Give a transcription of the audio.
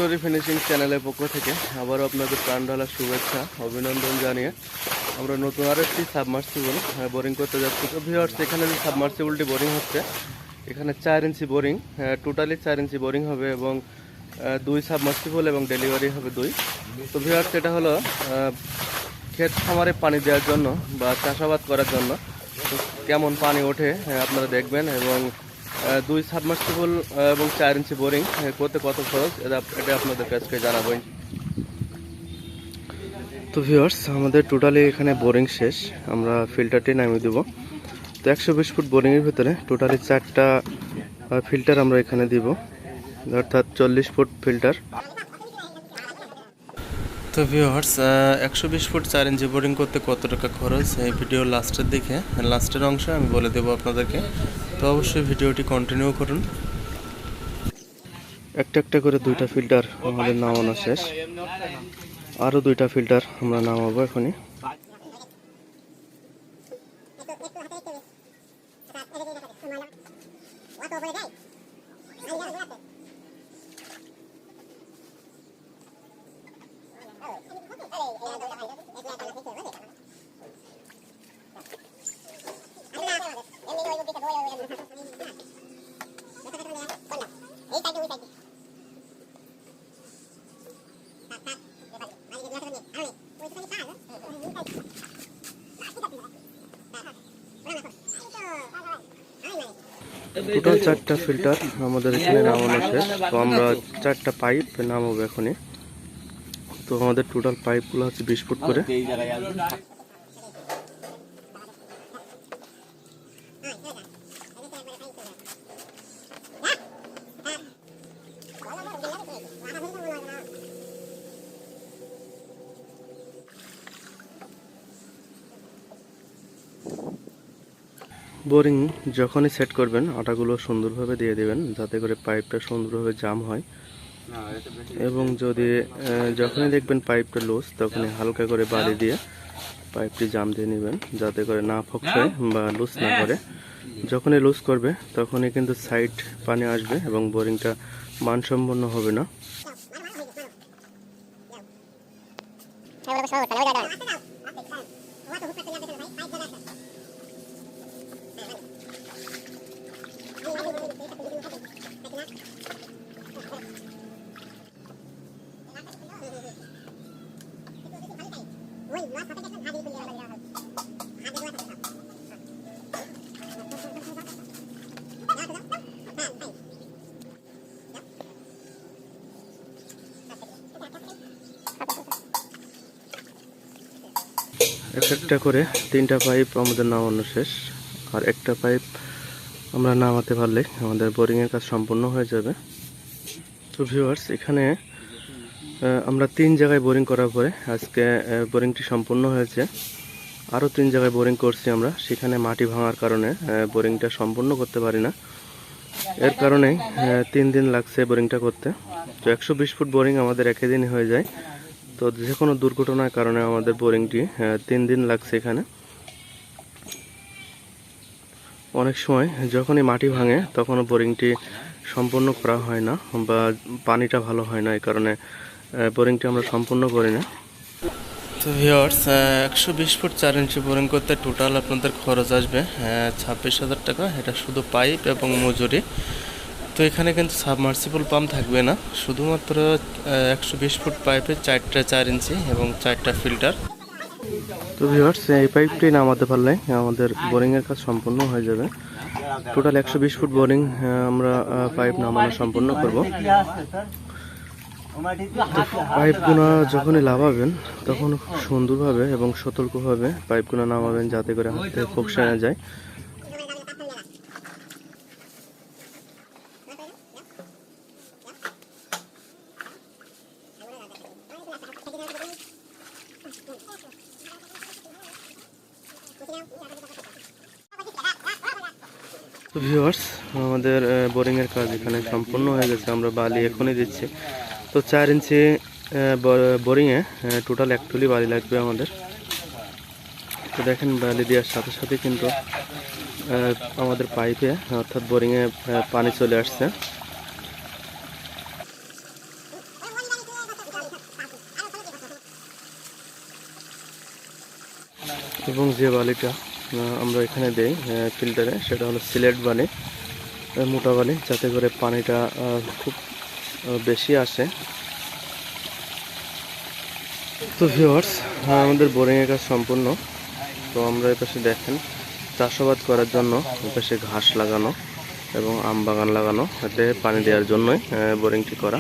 Story finishing চ্যানেলের পক্ষ থেকে আবারও আপনাদের প্রাণ ঢালা শুভেচ্ছা অভিনন্দন জানিয়ে আমরা নতুন আরেকটি সাবমার্সিবল বোরিং করতে যাচ্ছি। তো ভিউয়ার্স, এখানে যে সাবমার্সিবলটি বোরিং হচ্ছে, এখানে 4 inch boring, totally 4 inch boring হবে এবং 2 সাবমার্সিবল এবং ডেলিভারি হবে 2। তো ভিউয়ার্স, এটা হলো ক্ষেত খামারে পানি দেওয়ার জন্য বা চাষাবাদ করার জন্য। তো কেমন পানি ওঠে আপনারা দেখবেন, এবং 2 সাবমার্সিবল এবং 4 ইঞ্চি বোরিং করতে কত খরচ এটা আপনাদের কাছে জানাবো। তো ভিউয়ার্স, আমাদের টোটালি এখানে বোরিং শেষ, আমরা ফিল্টারটি নামিয়ে দেব। তো 120 ফুট বোরিংয়ের ভিতরে টোটালি 4টা ফিল্টার আমরা এখানে দিব, অর্থাৎ 40 ফুট ফিল্টার। তো ভিউয়ার্স, 120 ফুট 4 ইঞ্চি বোরিং করতে কত টাকা খরচ এই ভিডিও লাস্টের অংশ আমি বলে দেবো আপনাদেরকে। তো অবশ্যই ভিডিওটি কন্টিনিউ করুন। একটা করে 2টা ফিল্টার আমাদের নামানো শেষ, আরও 2টা ফিল্টার আমরা নামাবো এখনই। টোটাল 4টা ফিল্টার আমাদের এখানে নামানো শেষ। তো আমরা 4টা পাইপ নামাবো এখনই। তো আমাদের টোটাল পাইপগুলো হচ্ছে 20 ফুট করে। বোরিং যখনই সেট করবেন আটাগুলো সুন্দরভাবে দিয়ে দেবেন, যাতে করে পাইপটা সুন্দরভাবে জাম হয়। এবং যখনই দেখবেন পাইপটা লুজ, তখনই হালকা করে বালি দিয়ে পাইপটি জাম দিয়ে নেবেন, যাতে করে না ফকসায় বা লুজ না করে। যখনই লুজ করবে তখনই কিন্তু সাইড পানি আসবে এবং বোরিংটা মানসম্পন্ন হবে না। একটা করে 3টা পাইপ আমাদের নামানো শেষ, আর একটা পাইপ আমরা নামাতে পারলে আমাদের বোরিংয়ের কাজ সম্পূর্ণ হয়ে যাবে। তো ভিউয়ার্স, এখানে আমরা 3 জায়গায় বোরিং করার পরে আজকে বোরিংটি সম্পূর্ণ হয়েছে। আরও 3 জায়গায় বোরিং করছি আমরা, সেখানে মাটি ভাঙার কারণে বোরিংটা সম্পূর্ণ করতে পারি না। এর কারণে 3 দিন লাগছে বোরিংটা করতে। তো 120 ফুট বোরিং আমাদের একই দিনে হয়ে যায়। তো যে কোনো দুর্ঘটনার কারণে আমাদের বোরিংটি 3 দিন লাগছে এখানে। অনেক সময় যখনই মাটি ভাঙে তখনও বোরিংটি সম্পূর্ণ করা হয় না বা পানিটা ভালো হয় না, এই কারণে বোরিংটি আমরা সম্পূর্ণ করি না। তো ভিউয়ার্স, 120 ফুট 4 ইঞ্চি বোরিং করতে টোটাল আপনাদের খরচ আসবে 26,000 টাকা। এটা শুধু পাইপ এবং মজুরি। তো এখানে কিন্তু সাবমার্সিবল পাম্প থাকবে না, শুধুমাত্র 120 ফুট পাইপে 4টা 4 ইঞ্চি এবং 4টা ফিল্টার। তো ভিউয়ার্স, এই পাইপটি নামাতে পারলে আমাদের বোরিংয়ের কাজ সম্পূর্ণ হয়ে যাবে। টোটাল 120 ফুট বোরিং আমরা পাইপ নামানো সম্পূর্ণ করব। পাইপগুলো যখনই লাগাবেন তখন সুন্দরভাবে এবং সতর্কভাবে পাইপগুলো নামাবেন, যাতে করে হাতে ফোকসা না যায়। তো ভিউয়ার্স, আমাদের বোরিংয়ের কাজ এখানে সম্পূর্ণ হয়ে গেছে। আমরা বালি এখনই দিচ্ছি। তো 4 ইঞ্চি বোরিংয়ে টোটাল 1 টুলি বালি লাগবে আমাদের। তো দেখেন, বালি দেওয়ার সাথে সাথে কিন্তু আমাদের পাইপে অর্থাৎ বোরিংয়ে পানি চলে আসছে। এবং যে বালিটা আমরা এখানে দেই ফিল্টারে সেটা হলো সিলেট বালি, মোটা বালি, যাতে করে পানিটা খুব বেশি আসে। তো ভিউয়ার্স, আমাদের বোরিংয়ের কাজ সম্পূর্ণ। তো আমরা এপাশে দেখেন চাষাবাদ করার জন্য এপাশে ঘাস লাগানো এবং আম বাগান লাগানো, এতে পানি দেওয়ার জন্যই বোরিংটি করা।